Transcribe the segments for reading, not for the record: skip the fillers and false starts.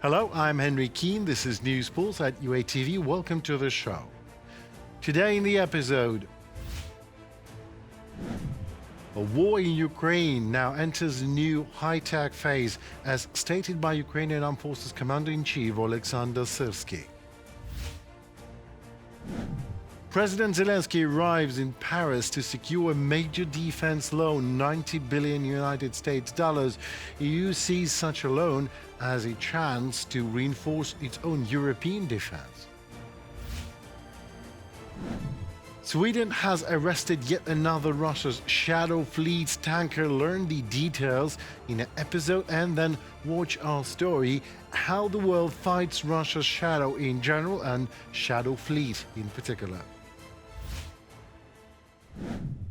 Hello, I'm Henry Keane. This is News Pulse at UATV. Welcome to the show. Today in the episode, a war in Ukraine now enters a new high-tech phase, as stated by Ukrainian Armed Forces Commander-in-Chief Alexander Syrsky. President Zelensky arrives in Paris to secure a major defense loan, 90 billion United States dollars. EU sees such a loan as a chance to reinforce its own European defense. Sweden has arrested yet another Russia's Shadow Fleet's tanker. Learn the details in an episode and then watch our story, how the world fights Russia's Shadow in general and Shadow Fleet in particular.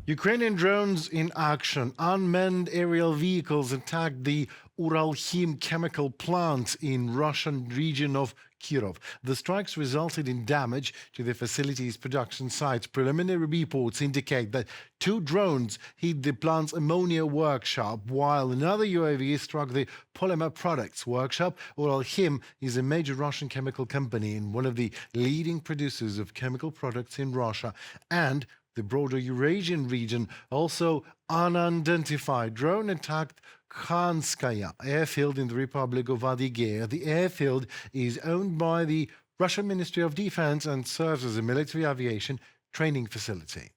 Ukrainian drones in action. Unmanned aerial vehicles attacked the Laurels chemical plant in Russian region of Kirov. The strikes resulted in damage to the facility's production sites. Preliminary reports indicate that 2 drones hit the plant's ammonia workshop, while another UAV struck the polymer products workshop. Laurels is a major Russian chemical company and one of the leading producers of chemical products in Russia and the broader Eurasian region. Also, unidentified drone attacked Khanskaya airfield in the Republic of Adygea. The airfield is owned by the Russian Ministry of Defense and serves as a military aviation training facility.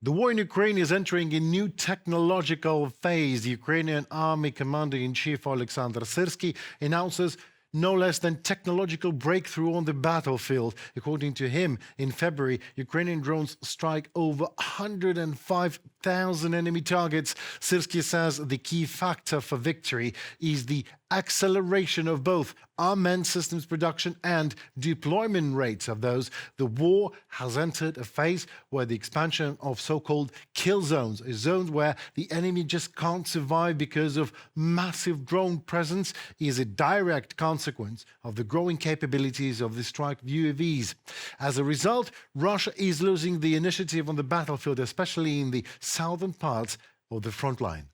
The war in Ukraine is entering a new technological phase. The Ukrainian Army Commander-in-Chief Alexander Syrsky announces no less than technological breakthrough on the battlefield. According to him, in February, Ukrainian drones strike over 105,000 enemy targets. Syrsky says the key factor for victory is the acceleration of both armament systems production and deployment rates of those. The war has entered a phase where the expansion of so-called kill zones, zones where the enemy just can't survive because of massive drone presence, is a direct consequence of the growing capabilities of the strike UAVs. As a result, Russia is losing the initiative on the battlefield, especially in the southern parts of the front line.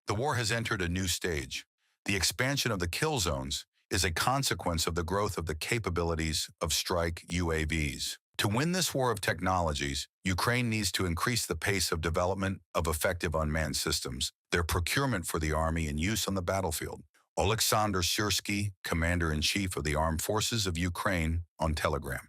The war has entered a new stage. The expansion of the kill zones is a consequence of the growth of the capabilities of strike UAVs. To win this war of technologies, Ukraine needs to increase the pace of development of effective unmanned systems, their procurement for the army and use on the battlefield. Alexander Syrsky, Commander-in-Chief of the Armed Forces of Ukraine, on Telegram.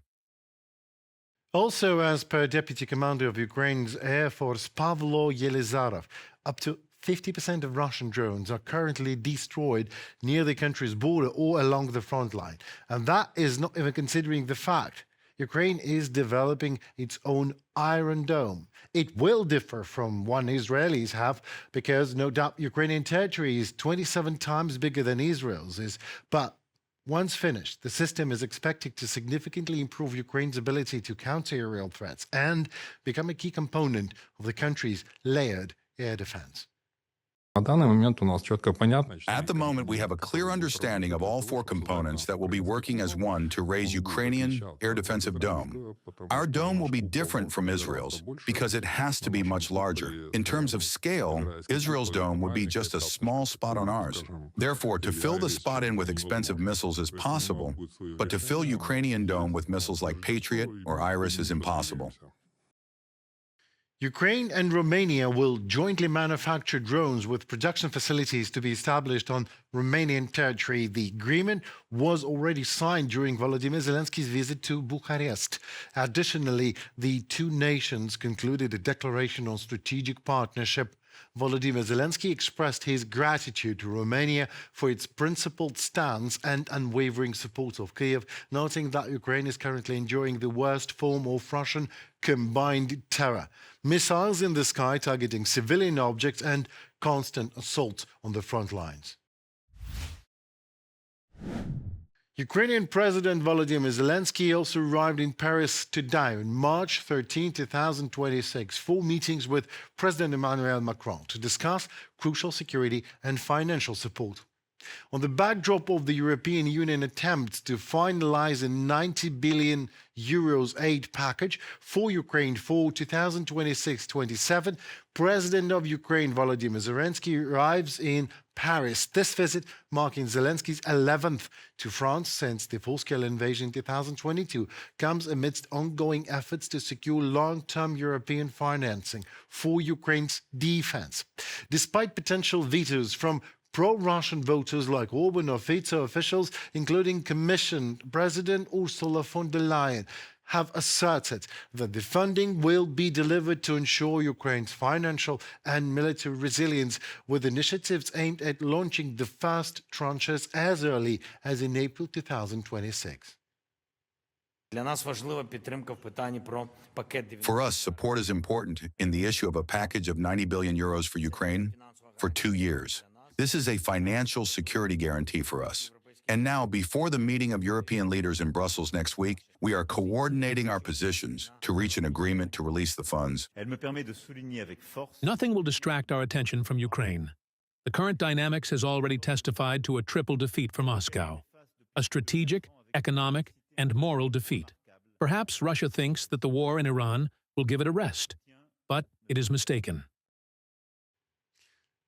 Also, as per Deputy Commander of Ukraine's Air Force Pavlo Yelizarov, up to 50% of Russian drones are currently destroyed near the country's border or along the front line. And that is not even considering the fact Ukraine is developing its own Iron Dome. It will differ from one Israelis have because no doubt Ukrainian territory is 27 times bigger than Israel's is. But once finished, the system is expected to significantly improve Ukraine's ability to counter aerial threats and become a key component of the country's layered air defense. At the moment, we have a clear understanding of all 4 components that will be working as one to raise Ukrainian air defensive dome. Our dome will be different from Israel's because it has to be much larger. In terms of scale, Israel's dome would be just a small spot on ours. Therefore, to fill the spot in with expensive missiles is possible, but to fill Ukrainian dome with missiles like Patriot or Iris is impossible. Ukraine and Romania will jointly manufacture drones with production facilities to be established on Romanian territory. The agreement was already signed during Volodymyr Zelensky's visit to Bucharest. Additionally, the 2 nations concluded a declaration on strategic partnership. Volodymyr Zelensky expressed his gratitude to Romania for its principled stance and unwavering support of Kyiv, noting that Ukraine is currently enduring the worst form of Russian combined terror. Missiles in the sky targeting civilian objects and constant assault on the front lines. Ukrainian President Volodymyr Zelensky also arrived in Paris today on March 13, 2026 for meetings with President Emmanuel Macron to discuss crucial security and financial support. On the backdrop of the European Union attempts to finalize a 90 billion euros aid package for Ukraine for 2026-27, President of Ukraine Volodymyr Zelensky arrives in Paris. This visit marking Zelensky's 11th to France since the full-scale invasion in 2022 comes amidst ongoing efforts to secure long-term European financing for Ukraine's defense. Despite potential vetoes from pro-Russian voters like Orban or Fico, officials, including Commission President Ursula von der Leyen, have asserted that the funding will be delivered to ensure Ukraine's financial and military resilience, with initiatives aimed at launching the first tranches as early as in April 2026. For us, support is important in the issue of a package of 90 billion euros for Ukraine for 2 years. This is a financial security guarantee for us. And now, before the meeting of European leaders in Brussels next week, we are coordinating our positions to reach an agreement to release the funds. Nothing will distract our attention from Ukraine. The current dynamics has already testified to a triple defeat for Moscow: a strategic, economic, and moral defeat. Perhaps Russia thinks that the war in Iran will give it a rest, but it is mistaken.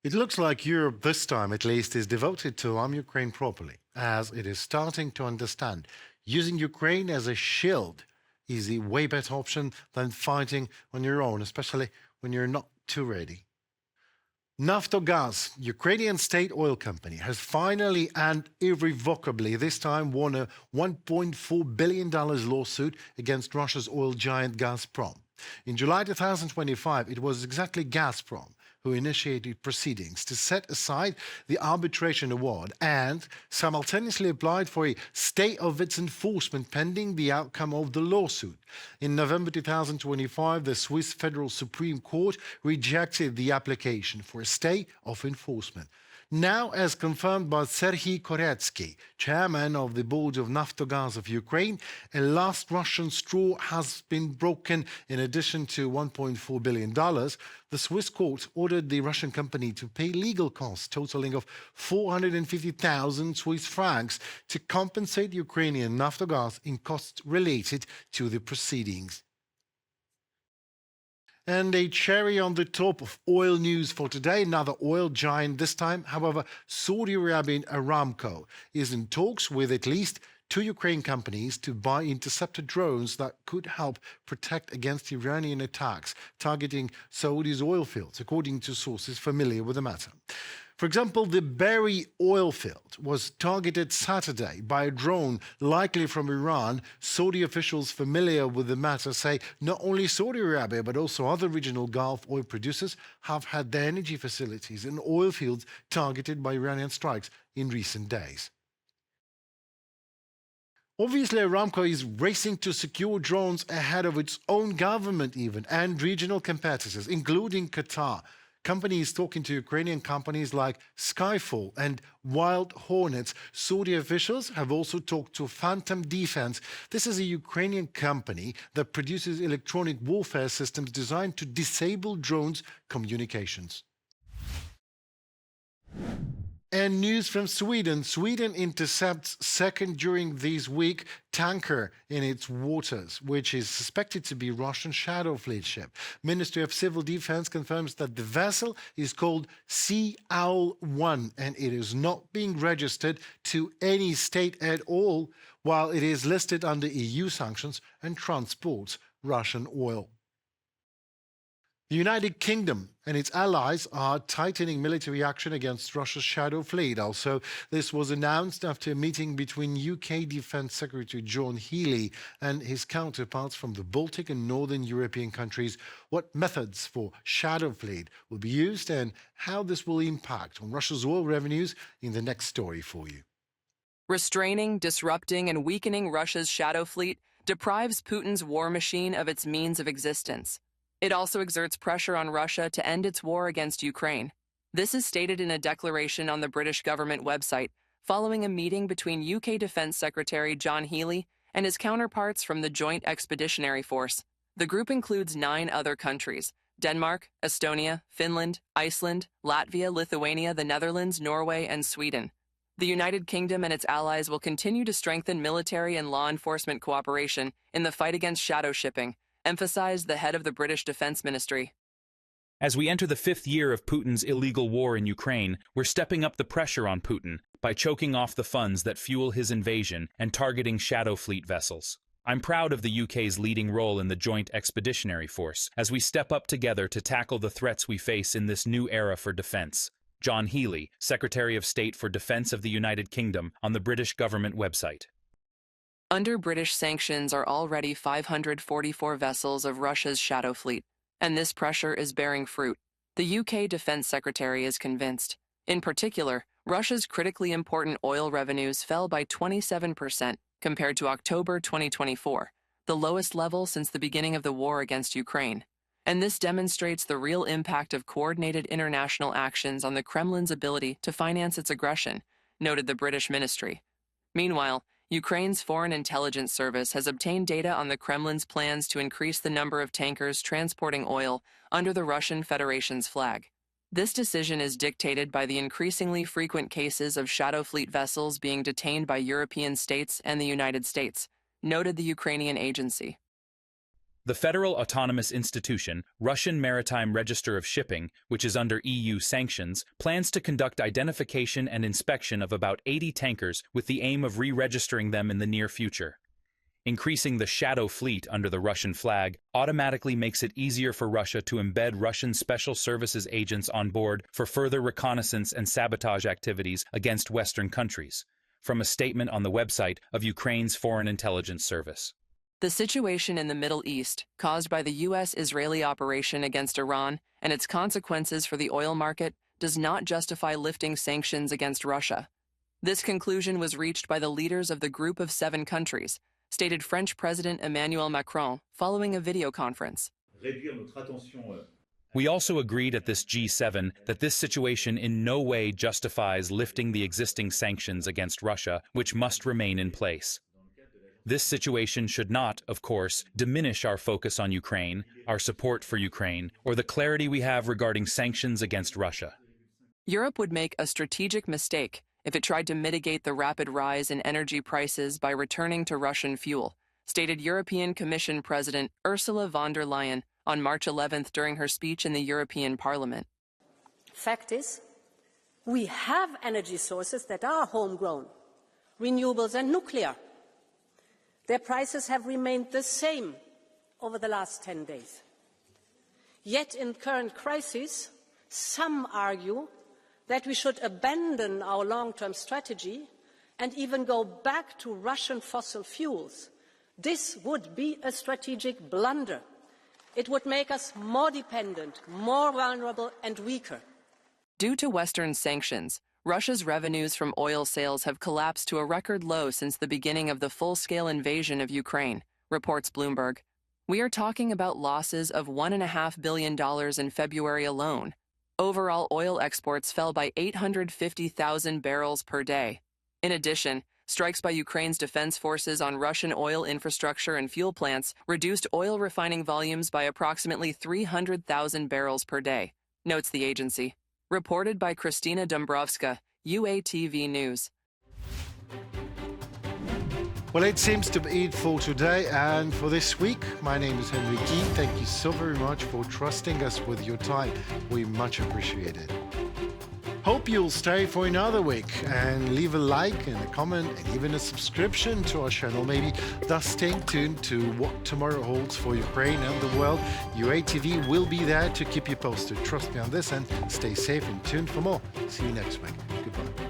It looks like Europe, this time at least, is devoted to arm Ukraine properly, as it is starting to understand using Ukraine as a shield is a way better option than fighting on your own, especially when you're not too ready. Naftogaz, Ukrainian state oil company, has finally and irrevocably this time won a $1.4 billion lawsuit against Russia's oil giant Gazprom. In July 2025, it was exactly Gazprom who initiated proceedings to set aside the arbitration award and simultaneously applied for a stay of its enforcement pending the outcome of the lawsuit. In November 2025, the Swiss Federal Supreme Court rejected the application for a stay of enforcement. Now, as confirmed by Serhiy Koretsky, chairman of the board of Naftogaz of Ukraine, a last Russian straw has been broken. In addition to $1.4 billion, the Swiss court ordered the Russian company to pay legal costs totaling of 450,000 Swiss francs to compensate Ukrainian Naftogaz in costs related to the proceedings. And a cherry on the top of oil news for today, another oil giant this time. However, Saudi Arabian Aramco is in talks with at least 2 Ukraine companies to buy interceptor drones that could help protect against Iranian attacks targeting Saudi's oil fields, according to sources familiar with the matter. For example, the Berry oil field was targeted Saturday by a drone, likely from Iran. Saudi officials familiar with the matter say not only Saudi Arabia, but also other regional Gulf oil producers have had their energy facilities and oil fields targeted by Iranian strikes in recent days. Obviously, Aramco is racing to secure drones ahead of its own government even, and regional competitors, including Qatar. Companies talking to Ukrainian companies like Skyfall and Wild Hornets. Saudi officials have also talked to Phantom Defense. This is a Ukrainian company that produces electronic warfare systems designed to disable drones' communications. And news from Sweden. Sweden intercepts second during this week tanker in its waters, which is suspected to be Russian Shadow Fleet ship. Ministry of Civil Defense confirms that the vessel is called Sea Owl 1 and it is not being registered to any state at all, while it is listed under EU sanctions and transports Russian oil. The United Kingdom and its allies are tightening military action against Russia's Shadow Fleet. Also, this was announced after a meeting between UK Defence Secretary John Healey and his counterparts from the Baltic and Northern European countries. What methods for Shadow Fleet will be used and how this will impact on Russia's oil revenues in the next story for you. Restraining, disrupting, and weakening Russia's Shadow Fleet deprives Putin's war machine of its means of existence. It also exerts pressure on Russia to end its war against Ukraine. This is stated in a declaration on the British government website following a meeting between UK Defence Secretary John Healey and his counterparts from the Joint Expeditionary Force. The group includes 9 other countries: Denmark, Estonia, Finland, Iceland, Latvia, Lithuania, the Netherlands, Norway, and Sweden. The United Kingdom and its allies will continue to strengthen military and law enforcement cooperation in the fight against shadow shipping, emphasized the head of the British Defense Ministry. As we enter the 5th year of Putin's illegal war in Ukraine, we're stepping up the pressure on Putin by choking off the funds that fuel his invasion and targeting Shadow Fleet vessels. I'm proud of the UK's leading role in the Joint Expeditionary Force as we step up together to tackle the threats we face in this new era for defense. John Healey, Secretary of State for Defense of the United Kingdom, on the British government website. Under British sanctions are already 544 vessels of Russia's Shadow Fleet, and this pressure is bearing fruit. The UK Defense Secretary is convinced. In particular, Russia's critically important oil revenues fell by 27% compared to October 2024, the lowest level since the beginning of the war against Ukraine. And this demonstrates the real impact of coordinated international actions on the Kremlin's ability to finance its aggression, noted the British ministry. Meanwhile, Ukraine's Foreign Intelligence Service has obtained data on the Kremlin's plans to increase the number of tankers transporting oil under the Russian Federation's flag. This decision is dictated by the increasingly frequent cases of Shadow Fleet vessels being detained by European states and the United States, noted the Ukrainian agency. The Federal Autonomous Institution, Russian Maritime Register of Shipping, which is under EU sanctions, plans to conduct identification and inspection of about 80 tankers with the aim of re-registering them in the near future. Increasing the Shadow Fleet under the Russian flag automatically makes it easier for Russia to embed Russian special services agents on board for further reconnaissance and sabotage activities against Western countries, from a statement on the website of Ukraine's Foreign Intelligence Service. The situation in the Middle East, caused by the U.S.-Israeli operation against Iran and its consequences for the oil market, does not justify lifting sanctions against Russia. This conclusion was reached by the leaders of the Group of 7 countries, stated French President Emmanuel Macron following a video conference. We also agreed at this G7 that this situation in no way justifies lifting the existing sanctions against Russia, which must remain in place. This situation should not, of course, diminish our focus on Ukraine, our support for Ukraine, or the clarity we have regarding sanctions against Russia. Europe would make a strategic mistake if it tried to mitigate the rapid rise in energy prices by returning to Russian fuel, stated European Commission President Ursula von der Leyen on March 11th during her speech in the European Parliament. Fact is, we have energy sources that are homegrown, renewables and nuclear. Their prices have remained the same over the last 10 days. Yet in current crisis, some argue that we should abandon our long-term strategy and even go back to Russian fossil fuels. This would be a strategic blunder. It would make us more dependent, more vulnerable and weaker. Due to Western sanctions, Russia's revenues from oil sales have collapsed to a record low since the beginning of the full-scale invasion of Ukraine, reports Bloomberg. We are talking about losses of $1.5 billion in February alone. Overall oil exports fell by 850,000 barrels per day. In addition, strikes by Ukraine's defense forces on Russian oil infrastructure and fuel plants reduced oil refining volumes by approximately 300,000 barrels per day, notes the agency. Reported by Kristina Dombrovska, UATV News. Well, it seems to be it for today and for this week. My name is Henry Keane. Thank you so very much for trusting us with your time. We much appreciate it. Hope you'll stay for another week and leave a like and a comment and even a subscription to our channel, maybe thus staying tuned to what tomorrow holds for Ukraine and the world. UATV will be there to keep you posted. Trust me on this and stay safe and tuned for more. See you next week. Goodbye.